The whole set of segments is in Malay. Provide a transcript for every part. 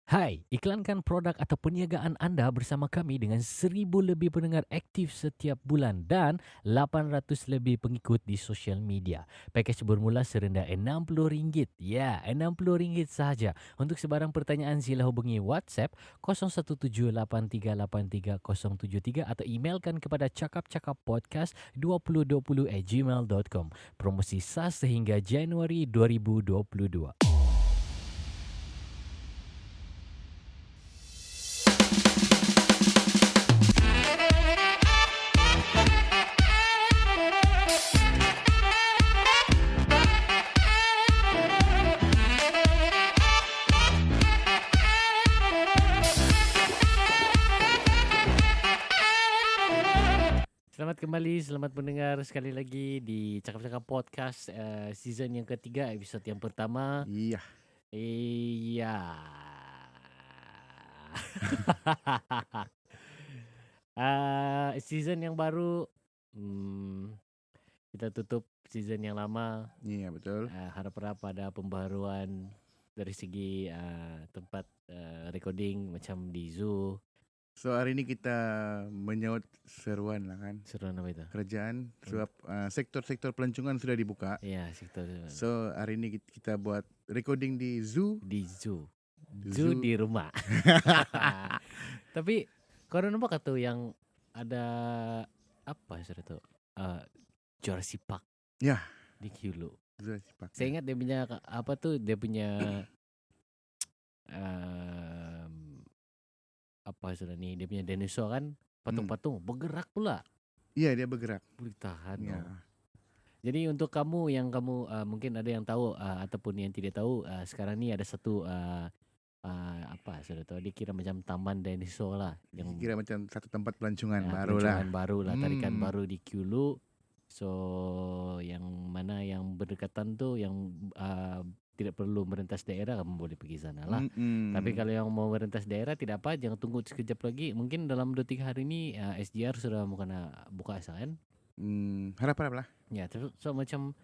Hai, iklankan produk atau perniagaan anda bersama kami dengan 1,000 lebih pendengar aktif setiap bulan dan 800 lebih pengikut di sosial media. Pakej bermula serendah RM60. Ya, RM60 sahaja. Untuk sebarang pertanyaan sila hubungi WhatsApp 0178383073 atau emailkan kepada cakapcakappodcast2020@gmail.com. Promosi sah sehingga Januari 2022. Selamat kembali, selamat mendengar sekali lagi di Cakap-Cakap Podcast season yang ketiga, episod yang pertama. Iya, Iya. Season yang baru, kita tutup season yang lama. iya betul. Harap-harap ada pembaharuan dari segi tempat recording macam di Zoo. So hari ini kita menyahut seruan lah kan. Seruan apa itu? Kerjaan sebab sektor-sektor pelancongan sudah dibuka. Ya, sektor So hari ini kita buat recording di zoo. di Zoo. Zoo di rumah. Tapi kau ada nampak tuh yang ada apa sudah tuh Jurassic Park Ya, di Kulu. Jurassic Park. Saya ingat dia punya apa tuh dia punya em, apa sudah nih dia punya dinosaur kan patung-patung bergerak pula. Iya, dia bergerak. Boleh tahan. Ya. Oh. Jadi untuk kamu yang mungkin ada yang tahu ataupun yang tidak tahu sekarang ni ada satu apa sudah tahu dia kira macam taman dinosaur lah yang Kira macam satu tempat pelancongan baru lah. pelancongan baru lah, tarikan baru di Kulu. So yang mana yang berdekatan tuh yang tidak perlu merentas daerah kamu boleh pergi sana lah. Tapi kalau yang mau merentas daerah tidak apa, jangan tunggu sekejap lagi. Mungkin dalam 2-3 hari ini SGR sudah mau kena buka kan? Harap-harap lah. Ya, so macam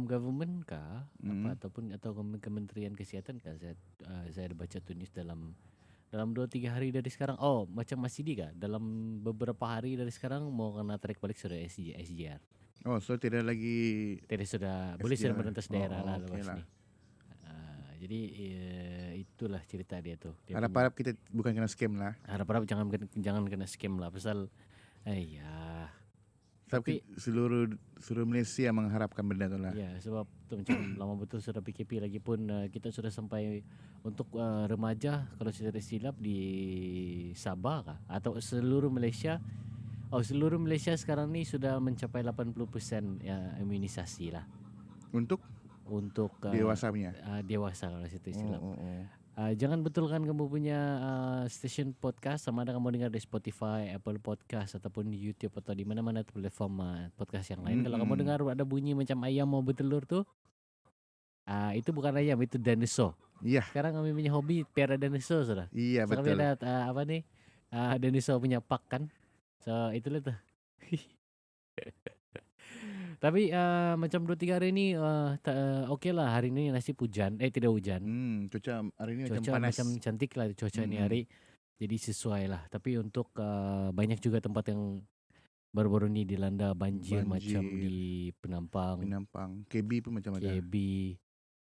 government kah apa atau Kementerian Kesihatan kah saya ada baca tulis dalam 2-3 hari dari sekarang. Oh, macam Mas Sidi kah? Dalam beberapa hari dari sekarang mau kena tarik balik sudah SGR. Oh, so tidak lagi Jadi sudah boleh sudah SGR. merentas daerah lah okay lepas lah. ni. Jadi itulah cerita dia tuh. Dia Harap-harap kita bukan kena scam lah. harap-harap jangan kena scam lah pasal ya. Tapi seluruh Malaysia mengharapkan benda tu lah. Ya, sebab tu macam lama betul sudah PKP lagi pun kita sudah sampai untuk remaja kalau saya tidak silap di Sabah kah atau seluruh Malaysia. Oh, seluruh Malaysia sekarang ni sudah mencapai 80% imunisasi lah Untuk untuk dewasa punya. dewasa kalau saya tidak silap. Oh. Jangan betulkan kamu punya station podcast sama ada kamu dengar di Spotify, Apple Podcast ataupun di YouTube atau di mana-mana platform podcast yang lain. Kalau kamu dengar ada bunyi macam ayam mau bertelur tuh, itu bukan ayam, itu dinosaur. Iya. Sekarang kami punya hobi piara dinosaur sudah. Iya, So, betul. kami ada apa nih? Dinosaur punya park kan. So itulah tuh. Tapi macam 2-3 hari ini okey lah, hari ini nasib hujan. Tidak hujan. Cuaca hari ini macam Cuaca panas. macam cantik lah cuaca ni hari. Jadi sesuai lah. Tapi untuk banyak juga tempat yang baru-baru ni dilanda banjir. Macam di Penampang, KB pun macam ada. KB,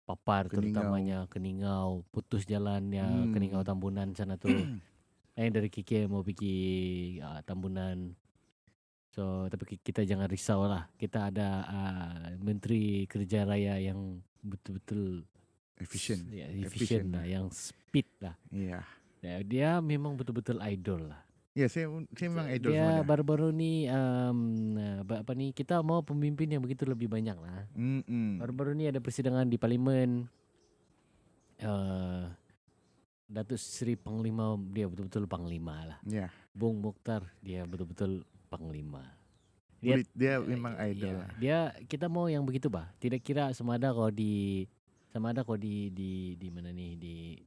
Papar terutamanya, Keningau, putus jalannya, Keningau Tambunan sana tu. Dari KK mau pergi Tambunan. So tapi kita jangan risau lah. Kita ada Menteri Kerja Raya yang betul-betul Efisien. efisien lah, yang speed lah. Iya. Dia memang betul-betul idol lah. Ya, saya memang idol Dia semua. baru-baru ni apa ni kita mau pemimpin yang begitu lebih banyak lah. Baru-baru ni ada persidangan di Parlimen. Datuk Seri Panglima dia betul-betul Panglima lah. Ya. Bung Mokhtar dia betul-betul Panglima. Dia memang idol lah. Dia kita mau yang begitu bah. Tidak kira sama ada kau di mana ni di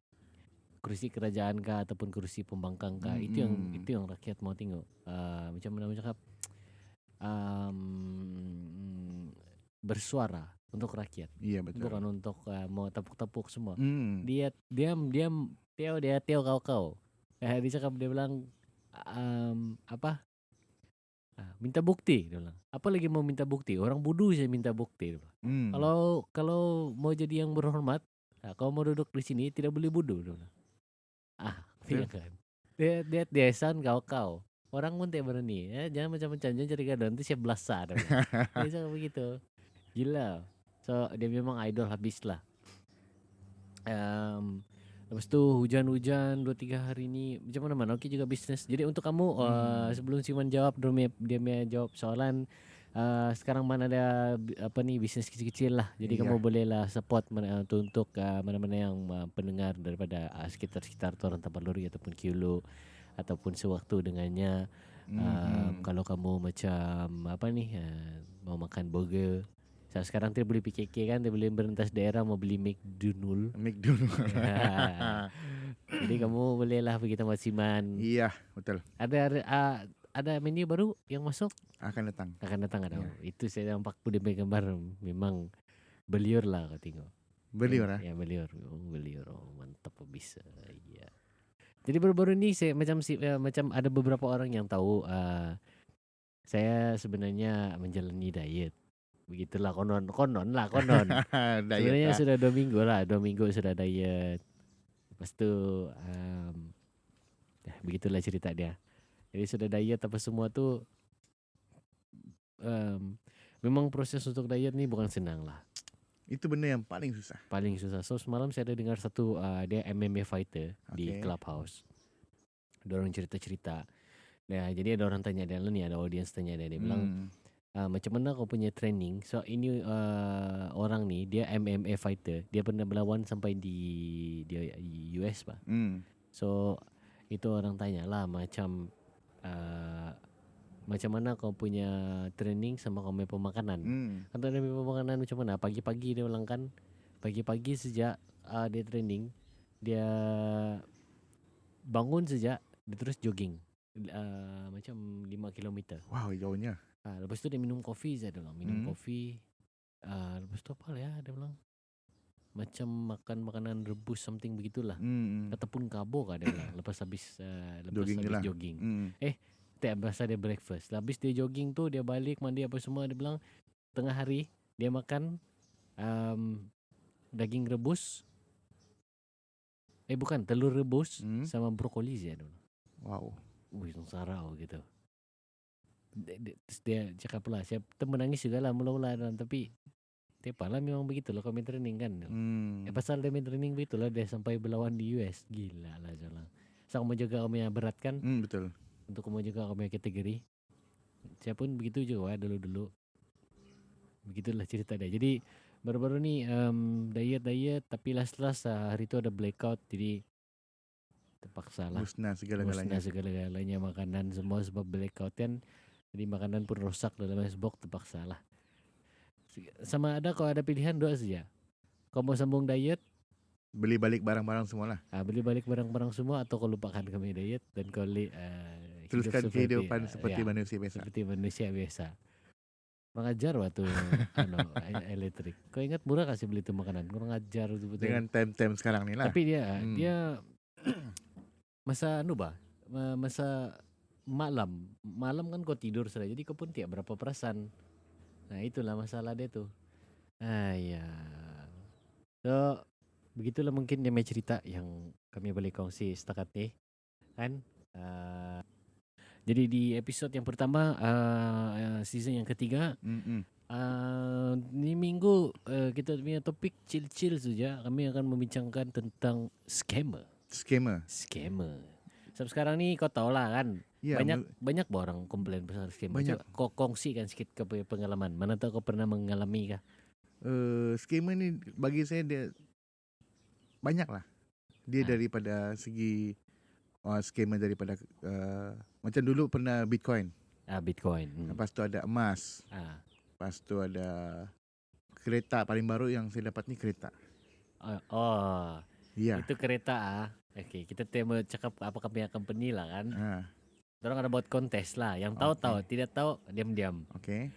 kursi kerajaan kah ataupun kursi pembangkang kah. Itu yang rakyat mau tengok. Macam mana cakap bersuara untuk rakyat. Iya betul. Bukan untuk mau tepuk-tepuk semua. Hmm. Dia diam Teo kau. Dia cakap, dia bilang apa? Minta bukti, dia bilang. Apa lagi mau minta bukti? Orang bodoh saya minta bukti. Dia bilang. Hmm. Kalau mau jadi yang berhormat, kau mau duduk di sini tidak boleh bodoh. Dia bilang. Iya kan. Dia desan kau. Orang pun tidak berani. Jangan macam-macam, jangan cari gaduh, nanti siap belasah. Dia bilang. Dia cakap begitu. Gila. So dia memang idol habis lah. Lepas tu hujan-hujan 2-3 hari ni macam mana man? Okey juga bisnes. Jadi untuk kamu sebelum Siman jawab, dia jawab soalan, sekarang mana ada bisnes kecil-kecil lah. Jadi kamu bolehlah support untuk mana-mana yang pendengar daripada sekitar-sekitar Torrent Tabaluri ataupun Kiulu ataupun sewaktu dengannya. Kalau kamu macam mau makan burger, sekarang dia boleh PKK kan, dia boleh berentas daerah mau beli McDonald. Jadi kamu bolehlah pergi tempat Siman. Iya betul. Ada menu baru yang masuk? Akan datang ada. Itu saya nampak dia gambar, memang beliur lah kau tengok. Beliur Ya beliur. Beliur. Mantap bisa. Iya. Jadi baru-baru ni saya macam ada beberapa orang yang tahu saya sebenarnya menjalani diet. Begitulah konon. Sebenarnya sudah 2 minggu lah. 2 minggu sudah diet. Lepas tu begitulah cerita dia. Jadi sudah diet apa semua tu, memang proses untuk diet ni bukan senang lah. Itu benda yang paling susah. So semalam saya ada dengar satu dia MMA fighter di Clubhouse. Diorang cerita-cerita. Nah, jadi ada orang tanya dia ni, ada audience tanya dia bilang, macam mana kau punya training? So ini orang ni dia MMA fighter, dia pernah berlawan sampai di US pak. So itu orang tanya lah macam mana kau punya training sama kau punya pemakanan. Kalau dia punya pemakanan macam mana? Pagi-pagi dia bilang kan, pagi-pagi sejak dia training, dia bangun sejak dia terus jogging macam 5 km. Wow, jauhnya. Lepas tu dia minum kopi saya bilang. Kopi. Lepas tu apa ya dia bilang? Macam makan makanan rebus something begitulah. Ataupun karbo kah dia bilang lepas habis jogging. Tak bahasa dia breakfast. Habis dia jogging tu dia balik mandi apa semua, dia bilang tengah hari dia makan daging rebus. Bukan, telur rebus sama brokoli dia bilang. Wow. Sarau gitu. Dia cakap lah, saya menangis juga lah mula-mula, tapi tepalah memang begitulah kau main training kan. Pasal dia main training begitulah dia sampai berlawan di US. Gila lah jalan. So kamu jaga kamu yang berat kan? Betul. Untuk kamu jaga kamu yang kategori. Saya pun begitu juga dulu-dulu. Begitulah cerita dia. Jadi baru-baru ni diet tapi last hari tu ada blackout, jadi terpaksa lah. Musnah segala-galanya makanan semua sebab blackout kan. Jadi makanan pun rosak dalam icebox, terpaksa lah. Sama ada kau ada pilihan dua saja. Kau mau sambung diet, beli balik barang-barang semua lah. Beli balik barang-barang semua, atau kau lupakan kami diet dan kau teruskan kehidupan seperti manusia biasa. Seperti manusia biasa. Mengajar waktu elektrik. Kau ingat murah kasih beli tu makanan. Kau mengajar betul-betul. Dengan time-time sekarang ni lah. Tapi dia masa masa malam kan kau tidur sudah, jadi kau pun tidak berapa perasan. Nah itulah masalah dia tu. So begitulah mungkin dia cerita yang kami boleh kongsi setakat ni kan. Jadi di episod yang pertama season yang ketiga, ni minggu kita punya topik chill-chill saja. Kami akan membincangkan tentang scammer. Sebab sekarang ni kau tahu lah kan, banyak orang komplain pasal scammer. Kau kongsikan sikit kau punya pengalaman. Mana tahu kau pernah mengalami kah? Scammer ni bagi saya dia banyak lah. Dia daripada segi scammer daripada macam dulu pernah Bitcoin. Lepas tu ada emas. Lepas tu ada kereta. Paling baru yang saya dapat ni kereta. Itu kereta. Okay, kita tema cakap apa punya company lah kan. Orang ada buat kontes lah. Yang tahu, tidak tahu diam-diam. Okay.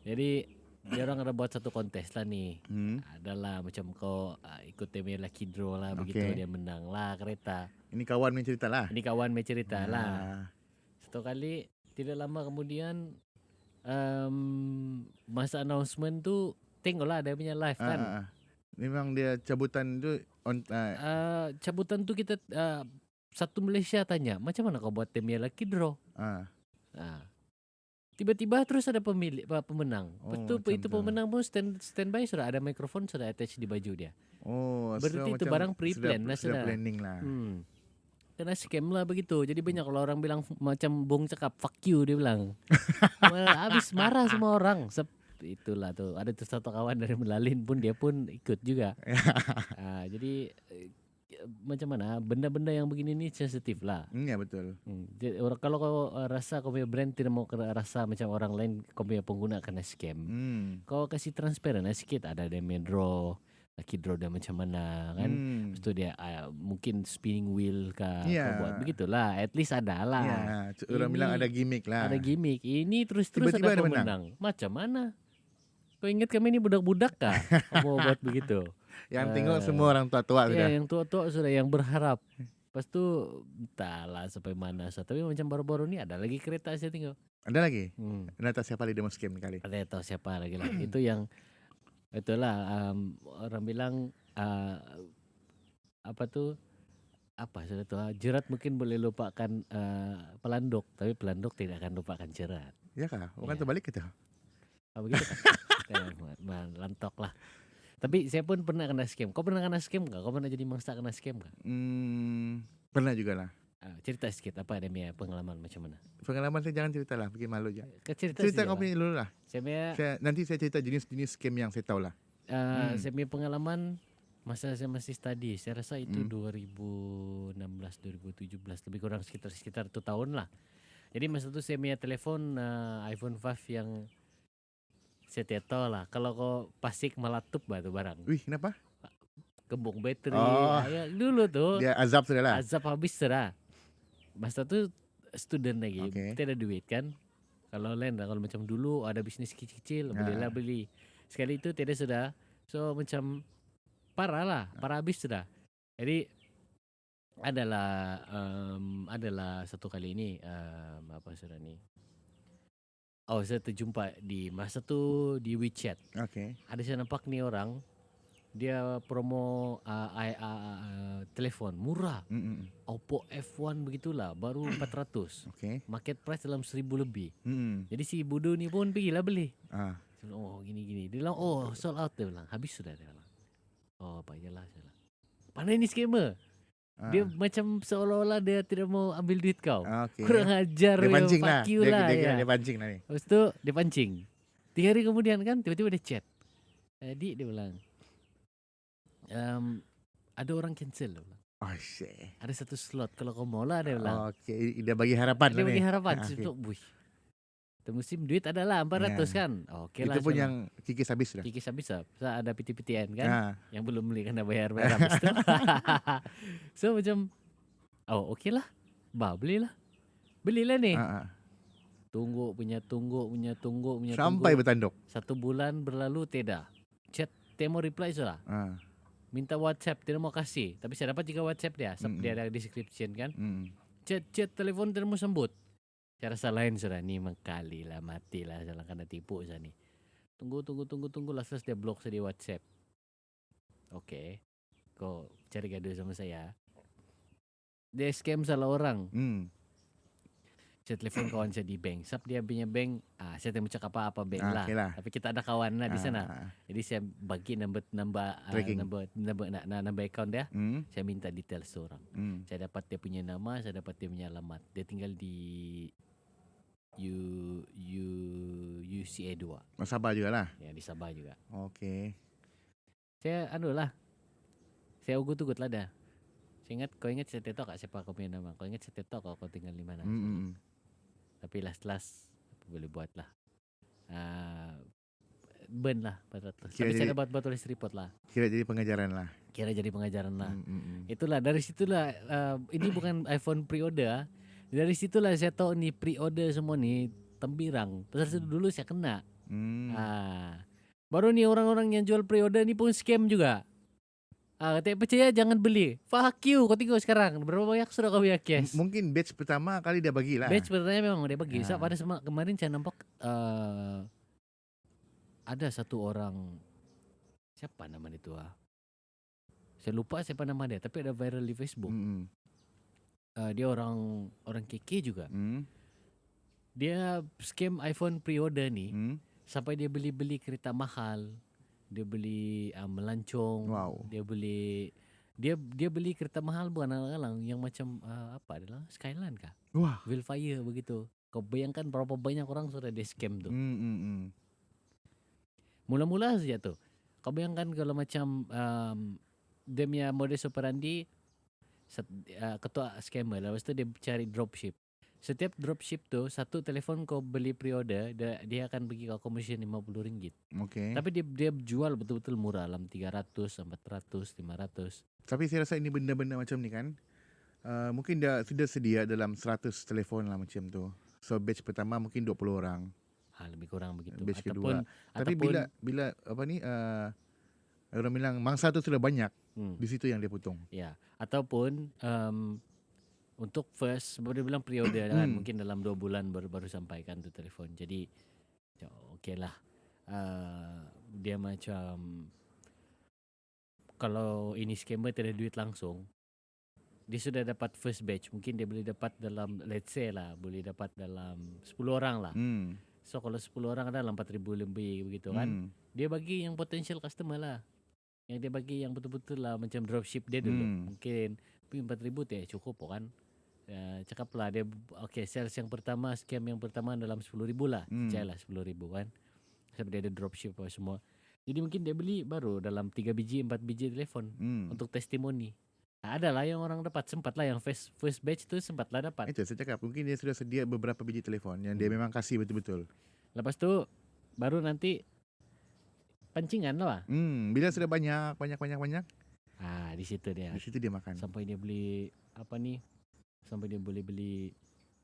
Jadi dia orang ada buat satu kontes lah nih. Adalah macam kau ikut tema lucky draw lah, begitu dia menang lah kereta. Ini kawan main cerita lah. Ini kawan main cerita lah. Satu kali tidak lama kemudian masa announcement tu tengoklah dia punya live kan. Memang dia cabutan tu cabutan tu kita satu Malaysia tanya, macam mana kau buat tema lucky draw? Tiba-tiba terus ada pemenang. Betul itu pemenang pun standby sudah ada mikrofon sudah attach di baju dia. Berarti itu barang pre-plan lah sudah. Planning lah. Kena scam lah begitu. Jadi banyak kalau orang bilang macam Bung cakap fuck you, dia bilang. Habis marah semua orang. Itulah tuh. Ada tuh satu kawan dari Melalin pun dia pun ikut juga. Jadi macam mana benda-benda yang begini ni sensitif lah. Ya betul. Kalau kau rasa kau punya brand tidak mau rasa macam orang lain kau punya pengguna kena scam, kau kasih transparan lah sikit. Ada demo draw, lucky draw dia macam mana kan. Lepas tu dia mungkin spinning wheel kah, kau buat begitulah. At least ada lah. Orang bilang ada gimmick lah. Ada gimmick. Ini terus-terus ada pemenang. Macam mana? Kau ingat kami ni budak-budak kah? Kau mau buat begitu? Yang tengok semua orang tua-tua sudah. Yang tua-tua sudah, yang berharap. Lepas tu entahlah sampai mana. Tapi macam baru-baru ni ada lagi kereta saya tengok. Ada lagi? Anda tahu siapa lagi demo scam kali? Ada tahu siapa lagi lah. Itu yang itulah orang bilang apa sudah tu jerat mungkin boleh lupakan pelanduk, tapi pelanduk tidak akan lupakan jerat. Ya kah? Bukan terbalik gitu. Begitu kan? Lantok lah. Tapi saya pun pernah kena scam. Kau pernah kena scam kah? Kau pernah jadi mangsa kena scam kah? Pernah juga lah. Cerita sikit apa ada pengalaman macam mana? Pengalaman saya jangan cerita lah, bikin malu je. Cerita kau punya dulu lah. Nanti saya cerita jenis-jenis scam yang saya tahu lah. Saya punya pengalaman masa saya masih study. Saya rasa itu 2016, 2017, lebih kurang sekitar 2 tahun lah. Jadi masa itu saya punya telefon iPhone 5 yang saya tidak tahu lah. Kalau kau pasik meletup tu barang. Wih, kenapa? Kembung bateri. Ya, dulu tuh. Dia azab sudah lah. Azab habis sudah. Masa tu student lagi. Tidak ada duit kan. Kalau lain lah. Kalau macam dulu ada bisnis kecil-kecil. Bolehlah beli. Sekali itu tidak sudah. So macam parah lah. Parah habis sudah. Jadi adalah satu kali ini. Apa sudah ni. Saya terjumpa di masa tu di WeChat. Ada saya nampak ni orang, dia promo telefon murah. Oppo F1 begitulah, baru 400. Market price dalam 1,000 lebih. Jadi si bodoh ni pun pergilah beli. Gini. Dia bilang, sold out, dia bilang. Habis sudah, dia bilang. Baiklah. Pandai ni scammer. Dia macam seolah-olah dia tidak mau ambil duit kau. Kurang ajar. Dia pancing lah. Dia pancing lah ni. Lepas tu dia pancing. 3 hari kemudian kan tiba-tiba dia chat. Dia bilang ada orang cancel, dia bilang. Ada satu slot kalau kau mau lah, dia bilang. Dia bagi harapan. Dia bagi harapan. Musim duit adalah 400 kan. Lah. Itu pun yang kikis habis dah. Kikis habis lah. Ada PT-PTN kan. Yang belum beli kena bayar habis tu. So macam lah. Belilah. Belilah ni. Tunggu punya. Sampai bertanduk. 1 bulan berlalu tidak. Chat temo reply sudah. Minta WhatsApp tidak mau kasih. Tapi saya dapat juga WhatsApp dia. Dia ada description kan. Chat telefon tidak mau sambut. Saya rasa lain sudah ni mengkali lah, matilah, salah kena tipu saya ni. Tunggu last dia blok saya di WhatsApp. Kau cari gaduh sama saya. Dia scam salah orang. Saya telefon kawan saya di bank. Sab dia punya bank, saya tak mau cakap apa bank lah. Tapi kita ada kawan lah di sana. Jadi saya bagi number account dia. Saya minta details orang. Saya dapat dia punya nama, saya dapat dia punya alamat. Dia tinggal di UCA 2. Sabah juga lah. Ya, di Sabah juga. Saya saya ugut-ugut lah dah. Kau ingat saya tetok tak siapa kau punya nama? Kau ingat saya tetok kau tinggal di mana? Tapi last boleh buat lah. Burn lah 400. Tapi saya dapat tulis report lah. Kira jadi pengajaran lah. Itulah dari situlah ini bukan iPhone pre-order. Dari situlah saya tahu ni pre-order semua ni tembirang. Pasal dulu saya kena. Baru nih orang-orang yang jual pre-order ni pun scam juga. Tak percaya jangan beli. Fuck you, kau tengok sekarang berapa banyak sudah kau punya cash. Mungkin batch pertama kali dia bagilah. Batch pertama memang dia bagi. Sebab pada kemarin saya nampak ada satu orang, siapa nama itu saya lupa siapa nama dia, tapi ada viral di Facebook. Dia orang KK juga. Dia scam iPhone pre-order ni. Sampai dia beli kereta mahal. Dia beli melancong. Wow. Dia beli kereta mahal bukan alang-alang yang macam apa adalah Skyline kah? Wah. Wildfire begitu. Kau bayangkan berapa banyak orang sudah di scam tu. Mula-mula saja tu. Kau bayangkan kalau macam dia punya modus operandi ketua scammer, lepas tu dia cari dropship. Setiap dropship tu, satu telefon kau beli pre-order, dia akan bagi kau commission RM50. Okay. Tapi dia jual betul-betul murah, dalam 300, 400, 500. Tapi saya rasa ini benda-benda macam ni kan, mungkin dia sudah sedia dalam 100 telefon lah macam tu. So batch pertama mungkin 20 orang. Lebih kurang begitu. Batch kedua. Tapi bila apa ni, orang bilang mangsa tu sudah banyak, di situ yang dia potong. Ya, ataupun untuk first, dia bilang pre-order kan, mungkin dalam 2 bulan baru sampaikan tu telefon. Jadi, okey lah. Dia macam, kalau ini scammer tidak ada duit langsung, dia sudah dapat first batch. Mungkin dia boleh dapat dalam, let's say lah, boleh dapat dalam 10 orang lah. So, kalau 10 orang ada dalam 4,000 lebih begitu kan. Dia bagi yang potential customer lah. Yang dia bagi yang betul-betul lah, macam dropship dia dulu. Mungkin 4,000 tu cukup kan. Cakaplah dia sales yang pertama, scam yang pertama dalam 10,000 lah. Percayalah 10,000 kan. Sebab dia ada dropship apa semua. Jadi mungkin dia beli baru dalam 3 biji 4 biji telefon untuk testimoni. Adalah yang orang dapat, sempatlah yang first batch tu sempatlah dapat. Itu saya cakap, mungkin dia sudah sedia beberapa biji telefon yang dia memang kasih betul-betul. Lepas tu baru nanti pancingan lah. Bila sudah banyak. Di situ dia. Di situ dia makan. Sampai dia beli sampai dia boleh beli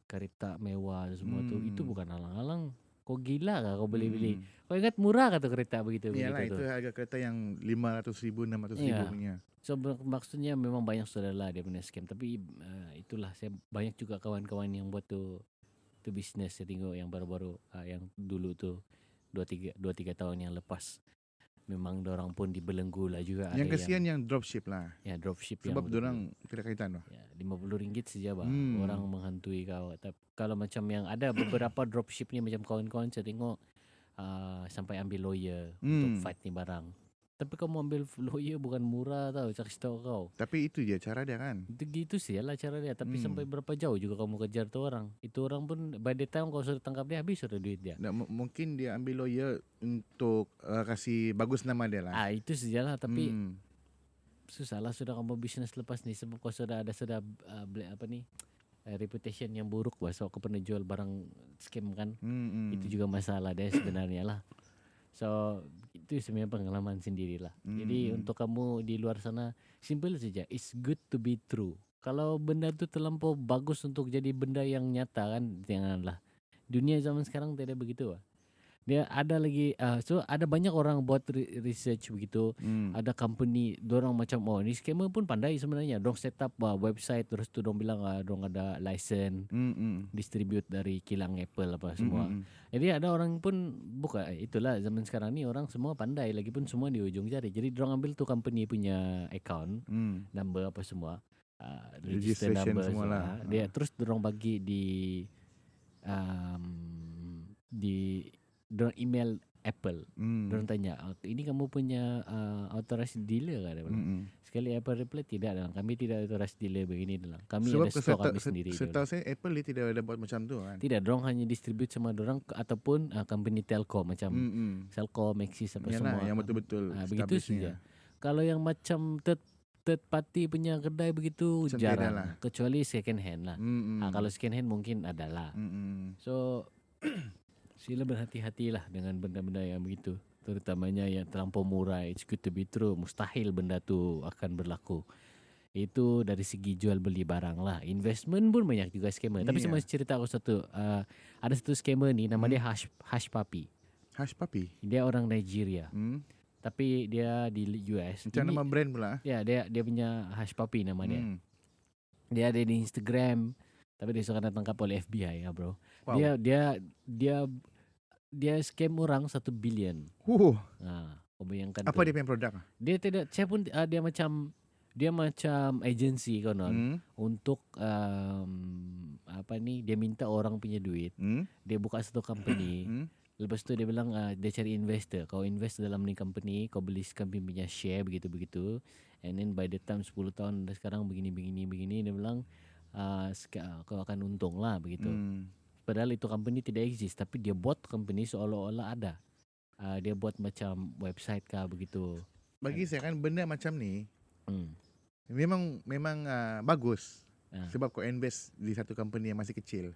kereta mewah semua tu. Itu bukan alang-alang. Kau gila kah kau beli? Kau ingat murah kah tu kereta begitu? Iyalah, itu harga kereta yang 500,000, 600,000 punya. So maksudnya memang banyak saudara dia punya scam. Tapi itulah, saya banyak juga kawan-kawan yang buat tu bisnes. Saya tengok yang baru-baru, yang dulu tu 2-3 tahun yang lepas. Memang dorang pun dibelenggu lah juga. Yang kesian yang dropship lah. Ya, dropship. Sebab dorang tidak kaitan lah. Ya, RM50 saja bah. Orang menghantui kau. Tapi kalau macam yang ada beberapa dropship ni, macam kawan-kawan saya tengok sampai ambil lawyer untuk fight ni barang. Tapi kau mau ambil lawyer bukan murah tau, cakap tahu kau. Tapi itu dia cara dia kan. Gitu sih lah cara dia. Tapi sampai berapa jauh juga kau mau kejar tu orang. Itu orang pun by the time kau sudah tangkap dia, habis sudah duit dia. Mungkin dia ambil lawyer untuk kasih bagus nama dia lah. Itu sajalah. Tapi susah lah sudah kamu bisnes lepas ni. Sebab kau sudah ada reputation yang buruk bah. So kau pernah jual barang scam kan. Itu juga masalah dia sebenarnya lah. So itu sebenarnya pengalaman sendirilah. Jadi untuk kamu di luar sana, simple saja. It's good to be true. Kalau benda tu terlampau bagus untuk jadi benda yang nyata kan, janganlah. Dunia zaman sekarang tidak begitu. Dia ada lagi, so ada banyak orang buat research begitu. Ada company, dorang macam, ni scammer pun pandai sebenarnya. Dorang set up website, terus tu dorang bilang dorang ada license, distribute dari kilang Apple apa semua. Jadi ada orang pun buka, itulah zaman sekarang ni orang semua pandai, lagi pun semua di ujung jari. Jadi dorang ambil tu company punya account, number apa semua, register number semua. Dia terus dorang bagi di dorang email Apple. Dorang tanya, ini kamu punya authorized dealer kan? Sekali Apple reply, tidak dalam. Kami tidak authorized dealer begini dalam. Kami sebab ada stok kami sendiri. Setahu saya Apple dia tidak ada buat macam tu kan. Tidak, dorang hanya distribute sama dorang ataupun company telco macam Celcom, Maxis apa semua. Yang betul-betul begitu saja. Kalau yang macam third party punya kedai begitu jarang lah. Kecuali second hand lah. Kalau second hand mungkin adalah. So sila berhati-hatilah dengan benda-benda yang begitu. Terutamanya yang terlampau murah. It's good to be true. Mustahil benda tu akan berlaku. Itu dari segi jual beli barang lah. Investment pun banyak juga scammer. Tapi saya mau cerita aku satu. Ada satu scammer ni, nama dia Hush Puppy. Hush Puppy. Dia orang Nigeria. Tapi dia di US. Macam nama brand pula. Ya, dia punya Hush Puppy nama dia. Dia ada di Instagram, tapi dia suka ditangkap oleh FBI ya, bro. Wow. Dia scam orang 1 billion. Nah, kau bayangkan apa dia punya produk? Dia tidak, saya pun dia macam agensi konon untuk dia minta orang punya duit. Dia buka satu company. Lepas tu dia bilang dia cari investor. Kau invest dalam ni company, kau beli company punya share begitu-begitu. And then by the time 10 tahun sekarang begini dia bilang kau akan untung lah begitu. Padahal itu company tidak exist, tapi dia buat company seolah-olah ada. Dia buat macam website kah begitu. Bagi saya kan benda macam ni memang bagus. Sebab kau invest di satu company yang masih kecil.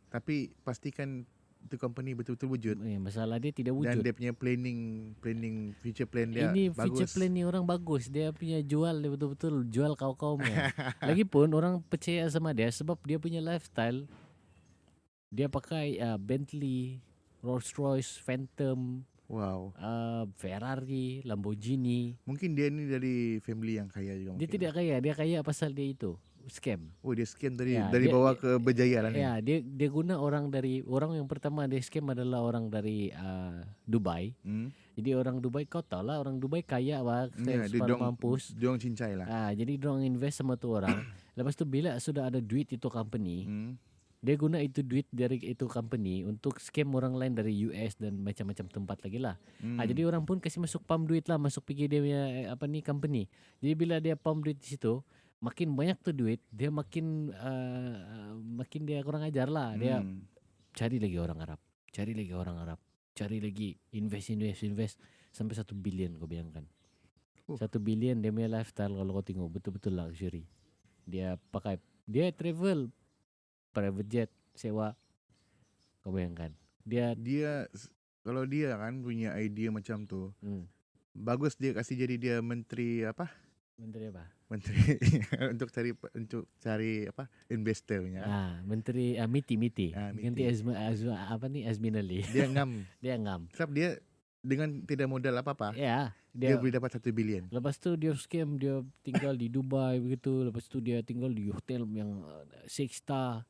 Tapi pastikan itu company betul-betul wujud. Masalah dia tidak wujud. Dan dia punya planning future plan dia ini bagus. Future plan ni orang bagus. Dia punya jual, dia betul-betul jual kau-kaunya. Lagipun orang percaya sama dia sebab dia punya lifestyle. Dia pakai Bentley, Rolls Royce, Phantom, Ferrari, Lamborghini. Mungkin dia ni dari family yang kaya juga. Dia tidak kaya, dia kaya pasal dia itu scam. Dia scam dari bawah ke berjaya lah ni. Ya, dia guna orang yang pertama dia scam adalah orang dari Dubai. Jadi orang Dubai, kau tahu lah orang Dubai kaya lah, mampus. Dia orang cincai lah. Jadi dia orang invest sama tu orang. Lepas tu bila sudah ada duit itu company, dia guna itu duit dari itu company untuk scam orang lain dari US dan macam-macam tempat lagi lah. Jadi orang pun kasih masuk pump duit lah, masuk pergi dia punya company. Jadi bila dia pump duit di situ, makin banyak tu duit, dia makin dia kurang ajar lah. Dia cari lagi orang Arab, cari lagi invest sampai 1 billion kau bayangkan. 1 billion dia punya lifestyle kalau kau tengok betul-betul luxury. Dia travel private jet sewa. Kau bayangkan. Dia kalau dia kan punya idea macam tu. Bagus dia kasih jadi dia menteri apa? Menteri apa? Menteri untuk cari apa? Investornya. Menteri MITI. Ganti Azmin Ali. Dia ngam. Sebab dia dengan tidak modal apa-apa. Ya, dia boleh dapat 1 billion. Lepas tu dia scam, dia tinggal di Dubai begitu. Lepas tu dia tinggal di hotel yang 6 star.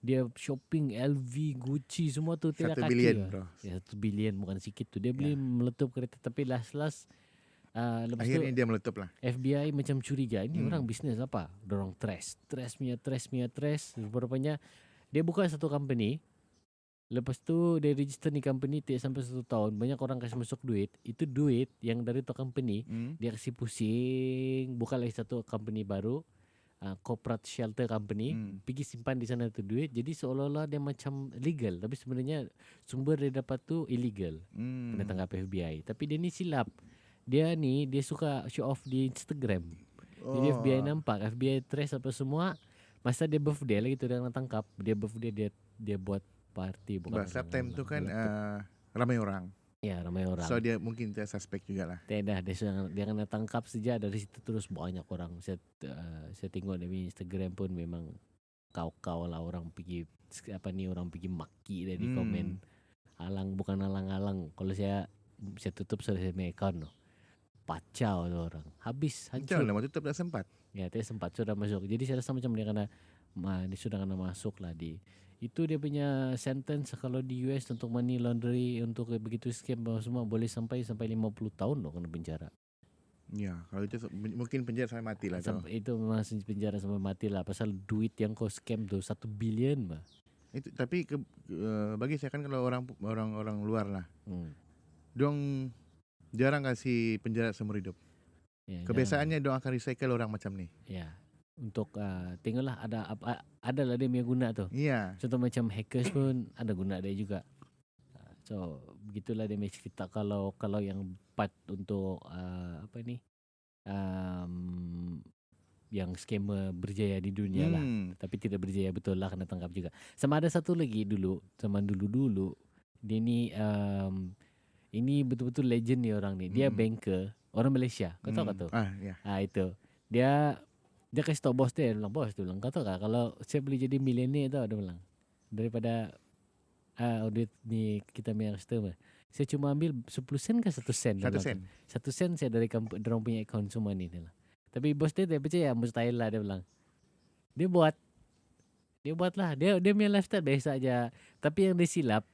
Dia shopping LV, Gucci semua tu tidak kaki. 1 billion bro. Ya, 1 billion bukan sikit tu. Dia beli meletup kereta, tapi last lepas akhirnya tu dia meletup lah. FBI macam curiga, ini orang bisnes apa? Dorang trash. Rupanya dia buka satu company. Lepas tu dia register ni company tidak sampai 1 tahun, banyak orang kasih masuk duit. Itu duit yang dari tu company dia kasih pusing, buka lagi satu company baru, corporate shelter company, pergi simpan di sana tu duit. Jadi seolah-olah dia macam legal, tapi sebenarnya sumber dia dapat tu illegal. Kena tangkap FBI. Tapi dia ni silap. Dia suka show off di Instagram. Jadi FBI nampak, FBI trace apa semua. Masa dia birthday lagi tu dia nak tangkap. Dia birthday dia buat party. Sebab time tu kan ramai orang. Ya, ramai orang. So dia mungkin dia suspek jugalah. Tidak, dia kena tangkap saja. Dari situ terus banyak orang. Saya tengok dari Instagram pun memang kau lah orang pergi orang pergi maki dari komen. Bukan alang-alang. Kalau saya tutup saya account. Pacau tu orang. Habis, hancur. Macam mana tutup dah sempat? Ya, dia sempat sudah masuk. Jadi saya rasa macam dia sudah kena masuk lah itu dia punya sentence kalau di US untuk money laundry, untuk begitu scam semua boleh sampai 50 tahun loh kena penjara. Ya, kalau itu mungkin penjara sampai mati lah. Itu memang penjara sampai mati lah pasal duit yang kau scam tu 1 billion bah. Itu tapi bagi saya kan kalau orang luar lah. Dong jarang kasih penjara seumur hidup. Ya, kebiasaannya dong akan recycle orang macam ni. Ya. Untuk tengoklah ada lah dia punya guna tu. Iya. Contoh macam hackers pun ada guna dia juga. So begitulah dia punya cerita kalau yang part untuk yang scammer berjaya di dunia lah. Tapi tidak berjaya betul lah kena tangkap juga. Sama ada satu lagi dulu dia ni ini betul-betul legend ni orang ni. Dia banker, orang Malaysia. Kau tahu tak tu? Ya. Itu. Dia kasih tau bos dia bilang, bos dia bilang, kau tahu tak kalau saya boleh jadi milenial tau, dia bilang, daripada duit ni kita punya customer, Saya cuma ambil 10 sen ke 1 sen. 1 sen. 1 sen saya dari dorang punya account semua ni lah. Tapi bos dia percaya mustahil lah dia bilang. Dia buat lah. Dia punya lifestyle biasa aja. Tapi yang dia silap,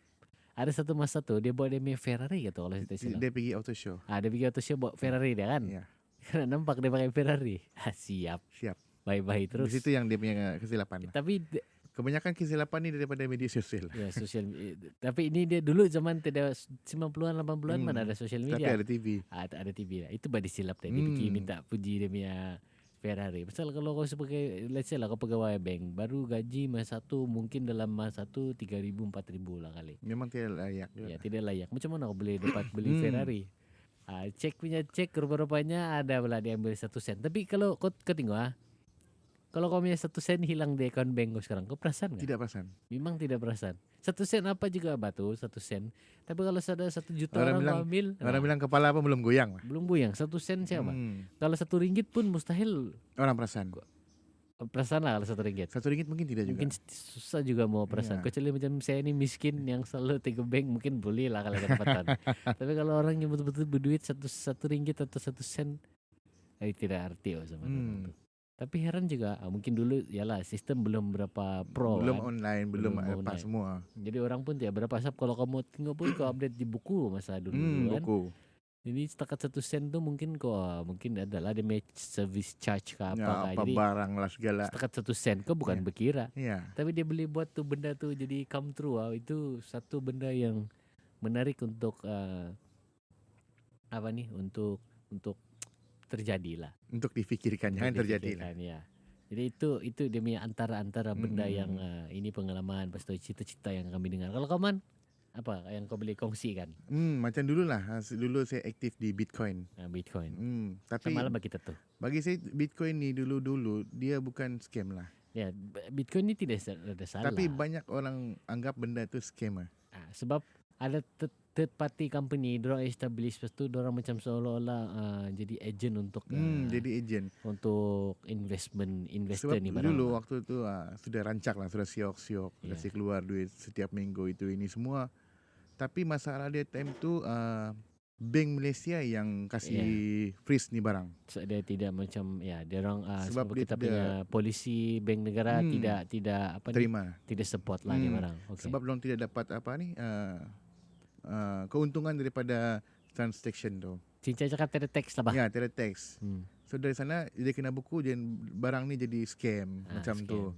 ada satu masa tu dia bawa dia punya Ferrari gitu kalau saya tak silap. Dia pergi auto show. Dia pergi auto show bawa Ferrari dia kan. Ya. Karena nampak dia pakai Ferrari. Siap. Bye-bye terus. Di situ yang dia punya kesilapan. Tapi kebanyakan kesilapan ni daripada media sosial. Ya, sosial. Tapi ini dia dulu zaman tidak 90-an 80-an mana ada sosial media. Tapi ada TV. Ada TV lah. Itu badi silap dia. Dia pergi minta puji dia punya Ferrari. Pasal kalau kau sebagai, let's say lah kau pegawai bank, baru gaji masa satu mungkin dalam masa satu 3,000 4,000 lah kali. Memang tidak layak. Ya, tidak layak. Macam mana kau boleh dapat beli Ferrari? Cek rupa-rupanya ada pula diambil 1 sen. Tapi kalau kau tengok kalau kau punya 1 sen hilang di account bank kau sekarang, kau perasan nggak? Tidak perasan. Memang tidak perasan. 1 sen apa juga batu 1 sen. Tapi kalau ada 1 juta orang bilang, ambil, orang bilang kepala apa belum goyang. Belum goyang. 1 sen siapa? Kalau 1 ringgit pun mustahil orang perasan. Perasaan lah kalau 1 ringgit. 1 ringgit mungkin tidak juga. Mungkin susah juga mau perasaan. Kecuali macam saya ni miskin yang selalu take bank mungkin boleh lah kalau kedapatan. Tapi kalau orang yang betul-betul berduit 1 ringgit atau 1 sen, tidak arti sama itu. Tapi heran juga, mungkin dulu yalah sistem belum berapa pro. Belum online, belum apa semua. Jadi orang pun tidak berapa sab. Kalau kamu tengok pun kau update di buku masa dulu kan. Buku. Jadi setakat 1 sen tu mungkin mungkin adalah dia service charge ke apa. Ya, apa jadi barang lah segala. Setakat 1 sen kau bukan berkira. Ya. Tapi dia boleh buat tu benda tu jadi come true. Itu satu benda yang menarik untuk untuk terjadi lah. Untuk difikirkan jangan terjadi lah. Ya. Jadi itu dia punya antara benda yang ini pengalaman, pastu cita-cita yang kami dengar. Kalau kau Man, apa yang kau boleh kongsikan? Macam dulu lah. Dulu saya aktif di Bitcoin. Bitcoin. Tapi sama lah bagi kita tu. Bagi saya Bitcoin ni dulu dia bukan scam lah. Ya, Bitcoin ni tidak ada salah. Tapi banyak orang anggap benda tu scam lah. Sebab ada third party company, dorang establish, lepas tu dorang macam seolah-olah jadi agent untuk jadi agent untuk investor sebab ni barang. Dulu waktu tu sudah rancak lah, sudah siok-siok, kasih keluar duit setiap minggu itu ini semua. Tapi masalah dia time tu Bank Malaysia yang kasih freeze ni barang. So, dia tidak macam dorang sebab kita dia punya polisi bank negara tidak terima. Tidak support lah ni barang. Okay. Sebab dorang tidak dapat keuntungan daripada transaction tu. Cincai cakap tidak tax lah bah. Ya, tidak tax. So dari sana dia kena buku dan barang ni jadi scam macam scam tu.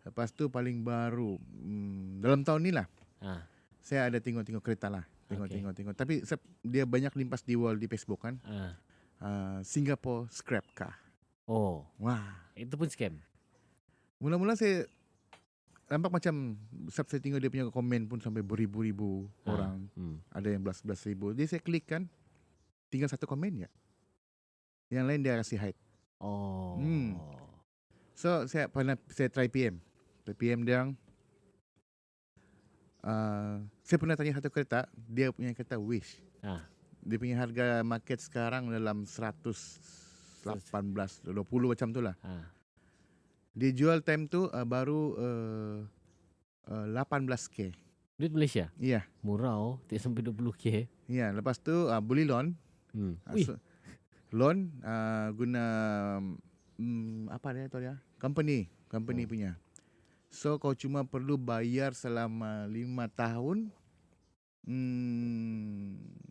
Lepas tu paling baru dalam tahun ni lah. Saya ada tengok-tengok kereta lah. Tengok. Tapi dia banyak limpas di wall di Facebook kan. Singapore scrap car. Oh. Wah, itu pun scam. Mula-mula saya nampak macam saya tengok dia punya komen pun sampai beribu-ribu orang. Ada yang belas ribu. Jadi saya klik kan, tinggal 1 komen ya. Yang lain dia kasih hide. Oh. So saya try PM. PM dia saya pernah tanya satu kereta, dia punya kereta Wish. Dia punya harga market sekarang dalam 118, 20 macam tu lah. Dia jual time tu baru 18K. Duit Malaysia? Iya. Murah tidak sampai 20K. Iya, lepas tu beli loan. Loan guna apa dia? Company punya. So kau cuma perlu bayar selama 5 tahun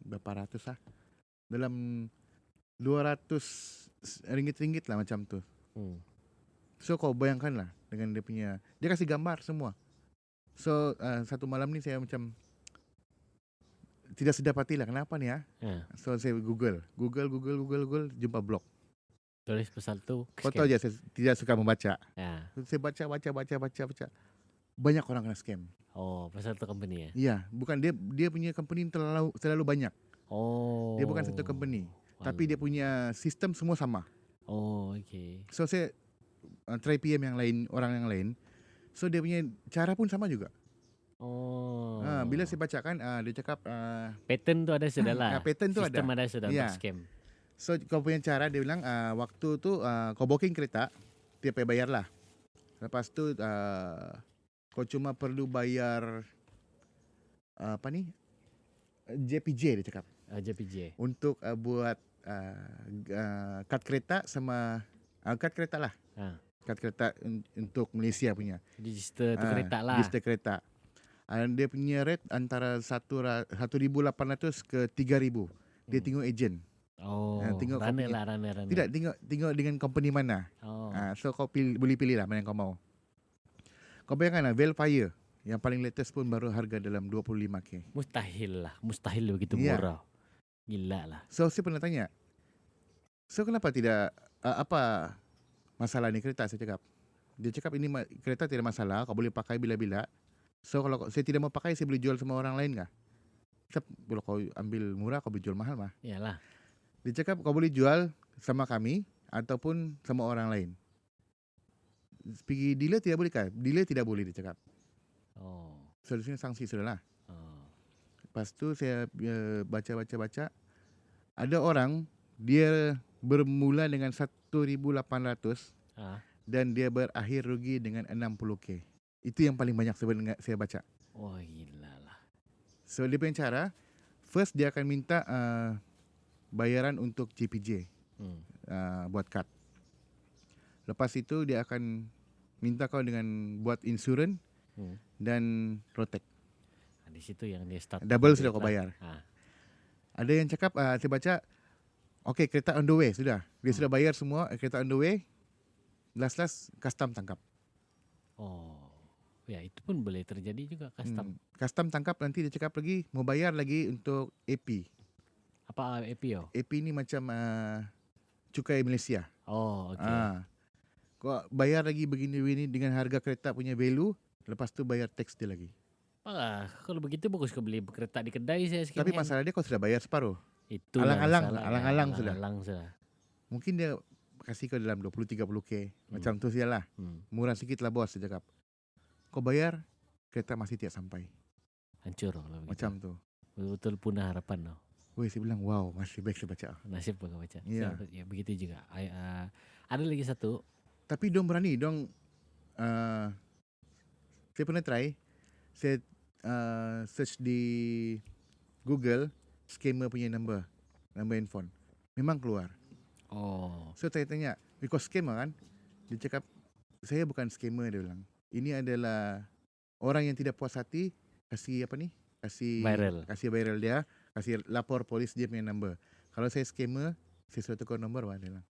berapa ratus lah. Dalam 200 ringgit lah macam tu. So kau bayangkan lah dengan dia kasih gambar semua. So satu malam ni saya macam tidak sedap hati lah. Kenapa ni So saya Google, jumpa blog. Tulis pasal tu. Kau tahu je saya tidak suka membaca. Saya baca. Banyak orang kena scam. Oh, pasal tu company ya? Iya, bukan dia punya company terlalu banyak. Oh. Dia bukan satu company, tapi dia punya sistem semua sama. Oh, okay. So saya try PM yang lain, orang yang lain. So dia punya cara pun sama juga. Oh. Bila saya bacakan dia cakap pattern tu ada sudah lah. Pattern tu sistem ada sudah untuk scam. So kau punya cara dia bilang waktu tu kau booking kereta dia payah bayar lah. Lepas tu kau cuma perlu bayar JPJ dia cakap. JPJ. Untuk buat kad kereta sama kad kereta lah. Kad kereta untuk Malaysia punya. Register tu kereta lah. Register kereta. Dia punya rate antara 1,800 ke 3,000. Dia tengok ejen. Tengok runner lah, runner. Tidak, tengok dengan company mana. So kau boleh pilih lah mana yang kau mau. Kau bayangkan lah, Velfire yang paling latest pun baru harga dalam 25k. Mustahil begitu murah. Gila lah. So saya pernah tanya, so kenapa tidak, apa masalah ni kereta, saya cakap. Dia cakap ini kereta tidak masalah, kau boleh pakai bila-bila. So kalau saya tidak mau pakai, saya boleh jual sama orang lain kah? Kalau kau ambil murah, kau boleh jual mahal mah. Iyalah. Dia cakap kau boleh jual sama kami ataupun sama orang lain. Pergi dealer tidak boleh kah? Dealer tidak boleh, dia cakap. So di sini sanksi sudah lah. Lepas tu saya baca. Ada orang dia bermula dengan 1,800 dan dia berakhir rugi dengan 60k. Itu yang paling banyak sebenarnya saya baca. Gila lah. So dia punya cara, first dia akan minta bayaran untuk JPJ, buat kad. Lepas itu dia akan minta kau dengan buat insurans dan protect. Di situ yang dia start. Double sudah kau bayar. Ada yang cakap, saya baca, okay, kereta on the way sudah. Dia sudah bayar semua, kereta on the way. Last custom tangkap. Ya itu pun boleh terjadi juga custom. Custom tangkap, nanti dia cakap lagi mau bayar lagi untuk AP. Apa AP? AP ni macam cukai Malaysia. Okay. Kau bayar lagi begini-begini dengan harga kereta punya value, lepas tu bayar tax dia lagi. Kalau begitu bagus kau beli kereta di kedai saya sekalian. Tapi masalah dia kau sudah bayar separuh. Itu alang-alang sudah. Mungkin dia kasih kau dalam 20-30k. Macam tu sajalah. Murah sikit lah bos, dia cakap. Kau bayar, kereta masih tidak sampai. Hancur lah begitu. Macam tu. Betul punah harapan tau. Saya bilang wow, masih baik saya baca. Nasib pun kau baca. Ya. Ya begitu juga. Ada lagi satu. Tapi dong berani, saya pernah try. Saya search di Google scammer punya number handphone. Memang keluar. So saya tanya, because scammer kan, dia cakap saya bukan scammer, dia bilang. Ini adalah orang yang tidak puas hati kasih kasih viral dia, kasih lapor polis dia punya number. Kalau saya scammer, saya suruh tukar nombor dia bilang.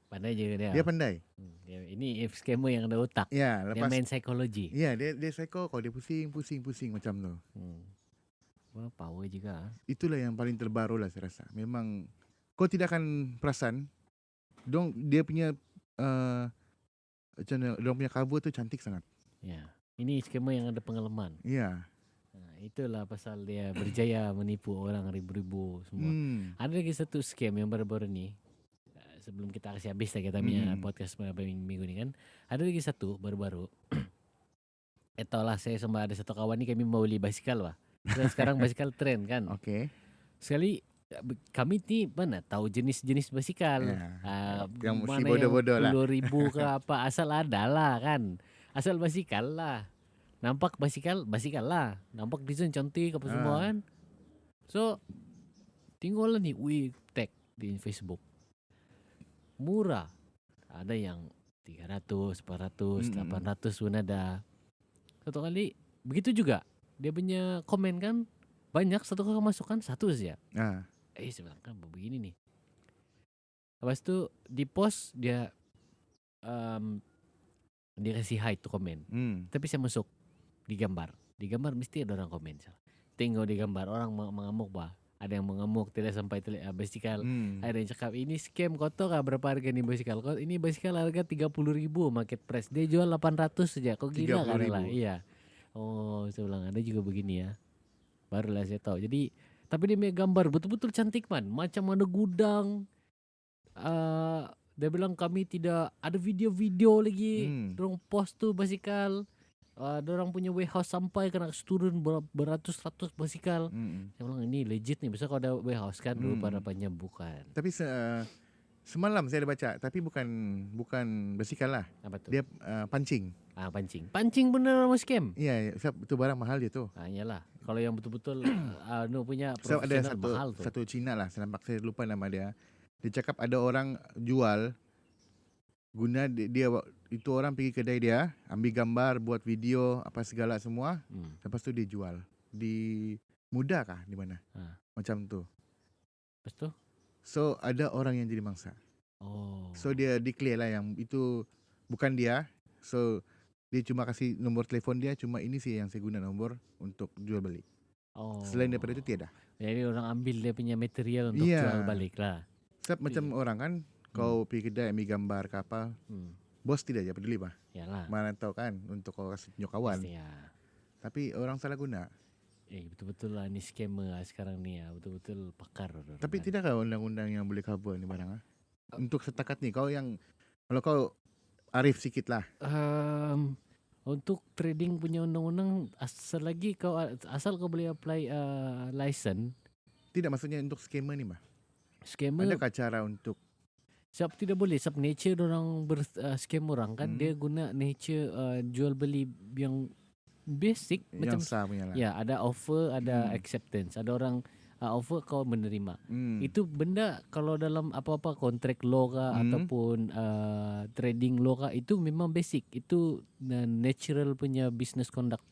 Pandai je dia. Dia pandai. Ini scammer yang ada otak. Ya, dia main psikologi. Ya, dia psycho kau, dia pusing macam tu. Power juga. Itulah yang paling terbaru lah saya rasa. Memang kau tidak akan perasan. Dia punya macam mana, dia punya cover tu cantik sangat. Ya. Ini scammer yang ada pengalaman. Ya. Itulah pasal dia berjaya menipu orang ribu-ribu semua. Ada lagi satu scam yang baru-baru ni. Sebelum kita kasih habis lah kita punya podcast minggu ni kan. Ada lagi satu baru-baru. Itulah saya sama ada satu kawan ni, kami mau beli basikal lah. Sekarang basikal trend kan. Okay. Sekali kami ni mana tahu jenis-jenis basikal. Yang mana si bodoh-bodoh lah. 10,000 ke apa, asal ada lah kan. Asal basikal lah. Nampak basikal lah. Nampak desain cantik apa semua kan. So tinggal lah ni, tag di Facebook. Murah. Ada yang 300, 400, 800 pun ada. Satu kali begitu juga. Dia punya komen kan banyak, satu kali masukkan satu saja. Saya bilang kan begini nih. Lepas tu di post dia dia kasih hide tu komen. Tapi saya masuk di gambar. Di gambar mesti ada orang komen. Tengok di gambar orang mengamuk bah. Ada yang mengamuk tidak sampai basikal. Ada yang cakap ini scam, kau tahu kah berapa harga ni basikal? Ini basikal harga 30,000 market price. Dia jual 800 saja. Kau gila kan lah. Iya. Saya bilang ada juga begini ya. Barulah saya tahu. Jadi tapi dia punya gambar betul-betul cantik man. Macam ada gudang. Dia bilang kami tidak ada video-video lagi. Dorang post tu basikal. Dorang punya warehouse sampai kena turun beratus-ratus basikal. Saya bilang ini legit nih. Biasa kalau ada warehouse kan dulu pada banyak bukan. Tapi semalam saya ada baca, tapi bukan basikal lah. Apa tu? Dia pancing. Pancing bener sama scam. Iya, itu barang mahal dia tu. Iyalah. Kalau yang betul-betul punya So ada profesional mahal tu. satu Cina lah, saya nampak, saya lupa nama dia. Dia cakap ada orang jual guna dia itu orang pergi kedai dia, ambil gambar, buat video apa segala semua. Lepas tu dia jual. Di Mudah kah di mana? Macam tu. Lepas tu? So ada orang yang jadi mangsa. So dia declare lah yang itu bukan dia. So dia cuma kasih nombor telefon dia, cuma ini sih yang saya guna nombor untuk jual balik. Selain daripada itu tiada. Jadi orang ambil dia punya material untuk jual balik lah. Sebab macam orang kan, kau pergi kedai ambil gambar ke apa, bos tidak aja peduli bah. Yalah. Mana tahu kan untuk kau kasih tunjuk kawan. Tapi orang salah guna. Betul-betul lah ni scammer lah sekarang ni ya, betul-betul pakar. Tapi tidakkah undang-undang yang boleh cover ni barang ah? Untuk setakat ni kau yang, kalau kau arif sikit lah. Untuk trading punya undang-undang, asal kau boleh apply license. Tidak, maksudnya untuk scammer ni bah. Scammer. Adakah cara untuk? Sebab tidak boleh, sebab nature orang scam orang kan, dia guna nature jual beli yang basic yang macam sah punya lah. Ya, ada offer, ada acceptance. Ada orang offer, kau menerima. Itu benda kalau dalam apa-apa kontrak law kah ataupun trading law kah, itu memang basic. Itu natural punya business conduct.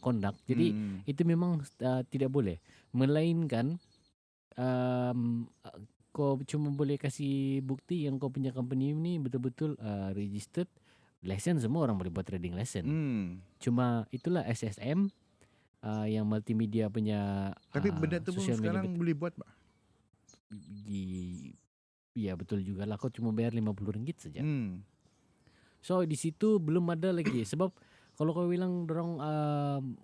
Conduct. Jadi itu memang tidak boleh. Melainkan kau cuma boleh kasih bukti yang kau punya company ni betul-betul registered. License semua orang boleh buat trading license. Cuma itulah SSM yang multimedia punya. Tapi benda tu pun sekarang boleh buat pak? Ya betul juga lah. Kau cuma bayar RM50 saja. So di situ belum ada lagi. Sebab kalau kau bilang dorang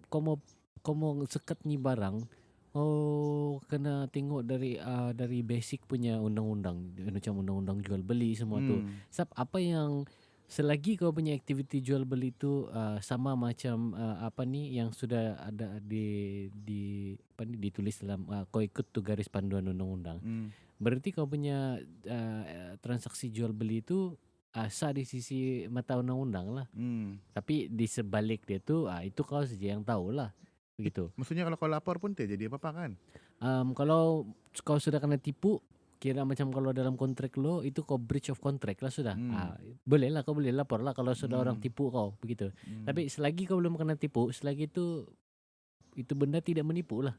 kau mau sekat ni barang, kena tengok dari basic punya undang-undang, macam undang-undang jual beli semua tu. Sebab apa yang selagi kau punya aktiviti jual beli tu sama macam yang sudah ada ditulis dalam kau ikut tu garis panduan undang-undang. Berarti kau punya transaksi jual beli tu sah di sisi mata undang-undang lah. Tapi di sebalik dia tu itu kau saja yang tahulah. Begitu. Maksudnya kalau kau lapor pun tak jadi apa-apa kan? Kalau kau sudah kena tipu, kira macam kalau dalam kontrak lo itu kau breach of contract lah sudah. Boleh lah, kau boleh lapor lah kalau sudah orang tipu kau begitu. Tapi selagi kau belum kena tipu, selagi itu benda tidak menipu lah.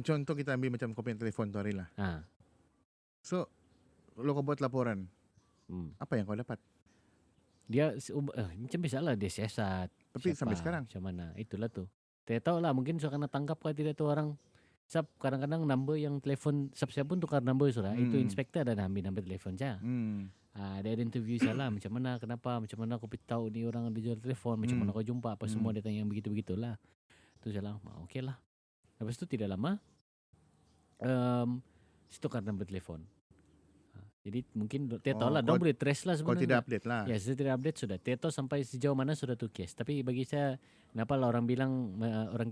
Contoh kita ambil macam kau punya telefon tu hari lah. So kalau kau buat laporan, apa yang kau dapat? Dia macam biasalah dia siasat. Tapi sampai sekarang macam mana? Itulah tu. Tidak tahu lah, mungkin sudah kena tangkap kah tidak tu orang. Sebab kadang-kadang number yang telefon, siapa pun tukar number sudah. Itu inspektor ada ambil number telefon saja. Dia ada interview salah, macam mana, kenapa, macam mana aku tahu ni orang ada jual telefon, macam mana kau jumpa, apa semua dia tanya yang begitu-begitulah. Tu salah, okey lah. Lepas tu tidak lama, tukar number telefon. Jadi mungkin dia tahu lah, dia boleh trace lah sebenarnya. Kau tidak update lah. Ya, saya tidak update sudah. Dia tahu sampai sejauh mana sudah tu case. Tapi bagi saya, kenapa lah orang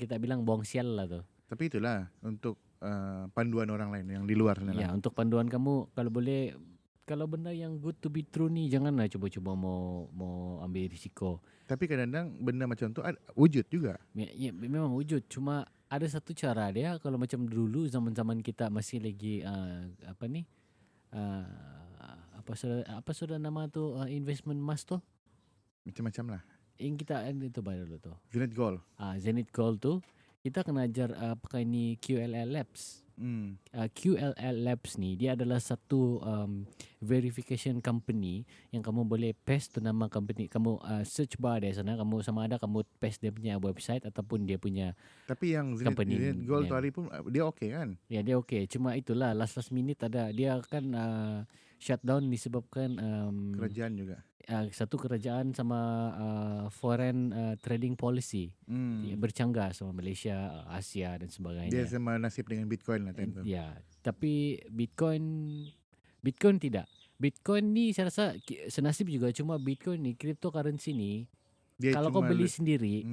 kita bilang buang sial lah tu. Tapi itulah untuk panduan orang lain yang di luar sana. Ya, untuk panduan kamu, kalau boleh, kalau benda yang good to be true ni, janganlah cuba-cuba mau ambil risiko. Tapi kadang-kadang benda macam tu wujud juga. Ya, memang wujud. Cuma ada satu cara dia, kalau macam dulu zaman-zaman kita masih lagi apa sudah nama tu investment emas tu? Macam-macam lah. Yang kita itu baru tu. Zenith Gold. Zenith Gold tu kita kena ajar pakai ni QLL Labs. QLL Labs ni dia adalah satu verification company yang kamu boleh paste tu nama company kamu, search bar dia sana, kamu sama ada kamu paste dia punya website ataupun dia punya. Tapi yang Zenith Gold tu hari pun dia okey kan? Ya, dia okey. Cuma itulah last minute ada dia kan shutdown disebabkan kerajaan juga. Satu kerajaan sama foreign trading policy bercanggah sama Malaysia, Asia dan sebagainya. Dia sama nasib dengan Bitcoin lah time tu. Ya, tapi Bitcoin tidak. Bitcoin ni saya rasa senasib juga, cuma Bitcoin ni cryptocurrency ni dia kalau kau beli sendiri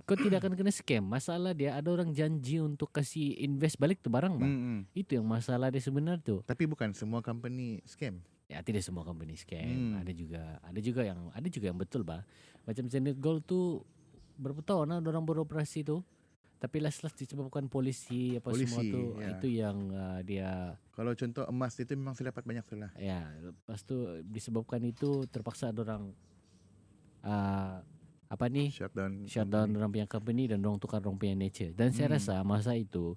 kau tidak akan kena scam. Masalah dia ada orang janji untuk kasih invest balik tu barang bang. Itu yang masalah dia sebenarnya tu. Tapi bukan semua company scam. Ya, tidak semua company scam. Ada juga yang betul bah. Macam Zenith Gold tu berapa tahun lah orang beroperasi tu. Tapi last disebabkan polisi semua tu itu yang dia. Kalau contoh emas itu memang saya dapat banyak tu lah. Ya, lepas tu disebabkan itu terpaksa orang shutdown orang punya company dan orang tukar orang punya nature. Dan saya rasa masa itu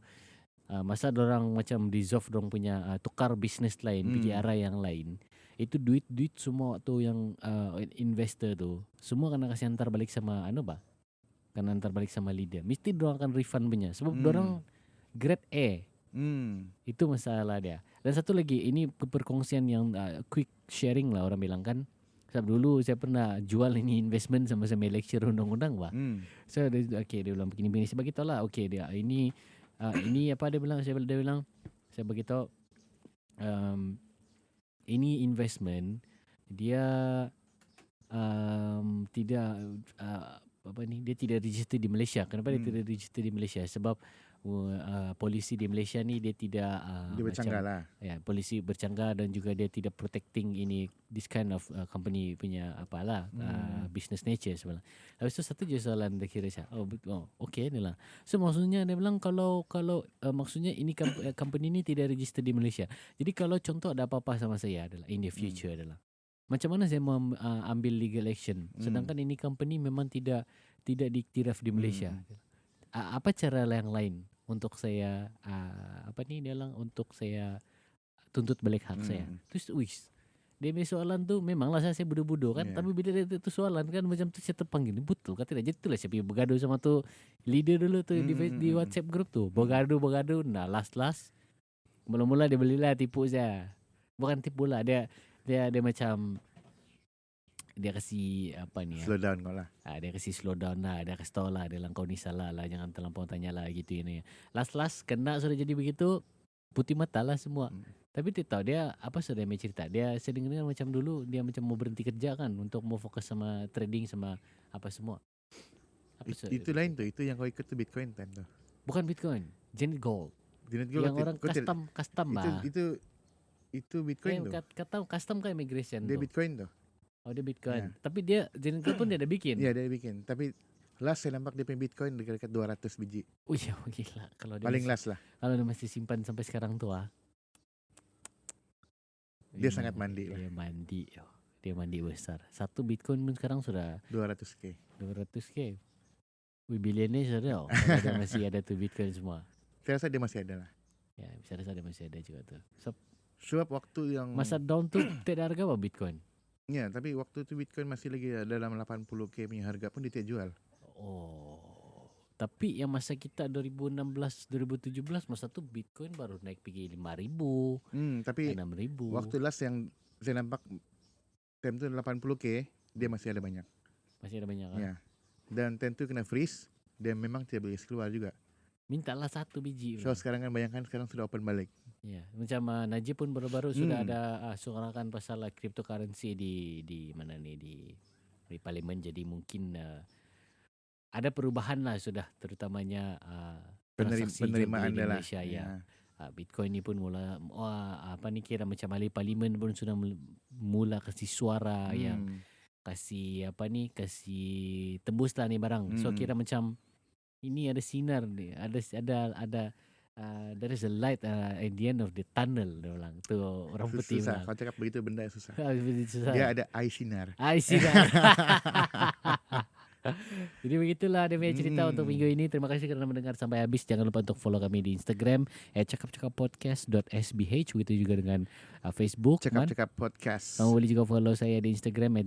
masa orang macam dissolve orang punya tukar bisnes lain pergi arah yang lain, itu duit semua tu yang investor tu semua kena kasih hantar balik sama kena hantar balik sama leader. Mesti orang akan refund punya sebab orang grade A. Itu masalah dia. Dan satu lagi, ini perkongsian yang quick sharing lah orang bilang kan. Sebab dulu saya pernah jual ini investment sama-sama lecture undang-undang So dia bilang begini saya beritahu lah. Dia ini apa dia bilang, saya beritahu ini investment dia tidak dia tidak register di Malaysia. Kenapa dia tidak register di Malaysia? Sebab polisi di Malaysia ni dia tidak dia bercanggah lah. Ya, polisi bercanggah dan juga dia tidak protecting ini this kind of company punya business nature sebenarnya. Habis tu satu je soalan dia kira saya. Okey ni lah. So maksudnya dia bilang kalau maksudnya ini company ni tidak register di Malaysia. Jadi kalau contoh ada apa-apa sama saya adalah in the future adalah macam mana saya mau ambil legal action sedangkan ini company memang tidak diiktiraf di Malaysia. Apa cara yang lain untuk saya untuk saya tuntut balik hak saya. Terus dia punya soalan tu memanglah saya bodoh-bodoh kan, tapi bila dia tu soalan kan macam tu saya terpanggil betul kata dia. Jadi itulah saya pergi bergaduh sama tu leader dulu tu di WhatsApp group tu. Bergaduh. Nah last mula-mula dia belilah tipu saya. Bukan tipu lah, dia macam dia kasi slow down kau lah. Dia kasi slow down lah. Dia kasi tahu lah dia kau ni salah lah, jangan terlampau tanya lah gitu ini. Last kena sudah jadi begitu, putih mata lah semua. Tapi dia tahu dia sudah dia cerita. Dia sedang macam dulu dia macam mau berhenti kerja kan untuk mau fokus sama trading sama semua. Itu lain tu, itu yang kau ikut tu Bitcoin time tu. Bukan Bitcoin, Janet Gold. Yang orang custom lah. Itu Bitcoin tu. Custom kan immigration dia tu. Bitcoin tu. Dia Bitcoin. Tapi dia Janet Gold pun dia ada bikin. Ya, dia ada bikin. Tapi last saya nampak dia punya Bitcoin dekat 200 biji. Ya gila. Kalau dia paling last lah. Kalau dia masih simpan sampai sekarang tu dia sangat mandi lah. Dia mandi besar. Satu Bitcoin pun sekarang sudah 200k. 200k. Billionaire sudah. Dia masih ada tu Bitcoin semua. Saya rasa dia masih ada lah. Ya, saya rasa dia masih ada juga tu. Sebab waktu yang masa down tu tidak harga apa Bitcoin? Ya, tapi waktu tu Bitcoin masih lagi dalam 80k punya harga pun dia tidak jual. Tapi yang masa kita 2016, 2017 masa tu Bitcoin baru naik pergi 5,000. Tapi 6,000. Waktu last yang saya nampak time tu 80k, dia masih ada banyak. Masih ada banyak kan? Ya. Dan time tu kena freeze, dia memang tidak boleh keluar juga. Mintalah satu biji. So sekarang kan bayangkan sekarang sudah open balik. Ya, macam Najib pun baru-baru sudah ada suarakan pasal cryptocurrency di mana ni di parlimen, jadi mungkin ada perubahan lah sudah, terutamanya transaksi penerimaan di Malaysia ya. Bitcoin ni pun mula kira macam ahli parlimen pun sudah mula kasih suara yang kasih kasih tembus lah ni barang. So kira macam ini ada sinar ni, ada there is a light at the end of the tunnel, dia bilang. Tu orang putih susah. Kau cakap begitu benda susah. Susah. Dia ada eye sinar. Jadi begitulah dia punya cerita untuk minggu ini. Terima kasih kerana mendengar sampai habis. Jangan lupa untuk follow kami di Instagram @cakapcakappodcast.sbh. Begitu juga dengan Facebook Cakap Podcast. Kamu boleh juga follow saya di Instagram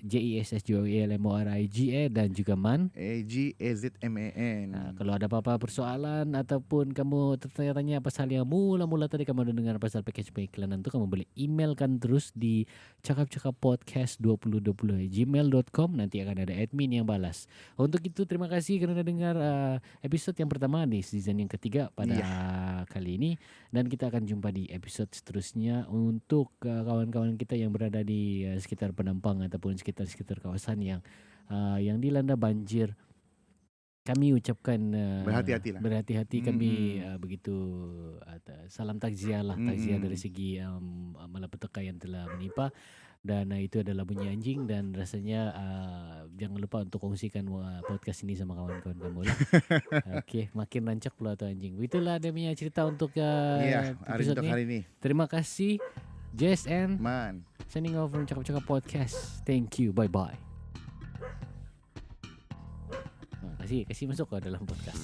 @JESSJOALMORIGA dan juga Man AGAZMAN. Kalau ada apa-apa persoalan ataupun kamu tertanya-tanya pasal yang mula-mula tadi kamu dengar pasal package pengiklanan tu, kamu boleh emailkan terus di cakapcakappodcast2020@gmail.com. Nanti akan ada admin yang balas. Untuk itu terima kasih kerana dengar episod yang pertama di season yang ketiga pada kali ini, dan kita akan jumpa di episod seterusnya untuk kawan-kawan kita yang berada di sekitar Penampang ataupun sekitar kawasan yang dilanda banjir. Kami ucapkan berhati-hati kami begitu salam takziah lah, takziah dari segi malapetaka yang telah menimpa. Dan itu adalah bunyi anjing dan rasanya jangan lupa untuk kongsikan podcast ini sama kawan-kawan kamu lah. Okey, makin rancak pula tu anjing. Itulah dia punya cerita untuk episode hari ini. Terima kasih Jess and Man. Signing off from Cakap-Cakap Podcast. Thank you. Bye-bye. Kasih masuk ke dalam podcast.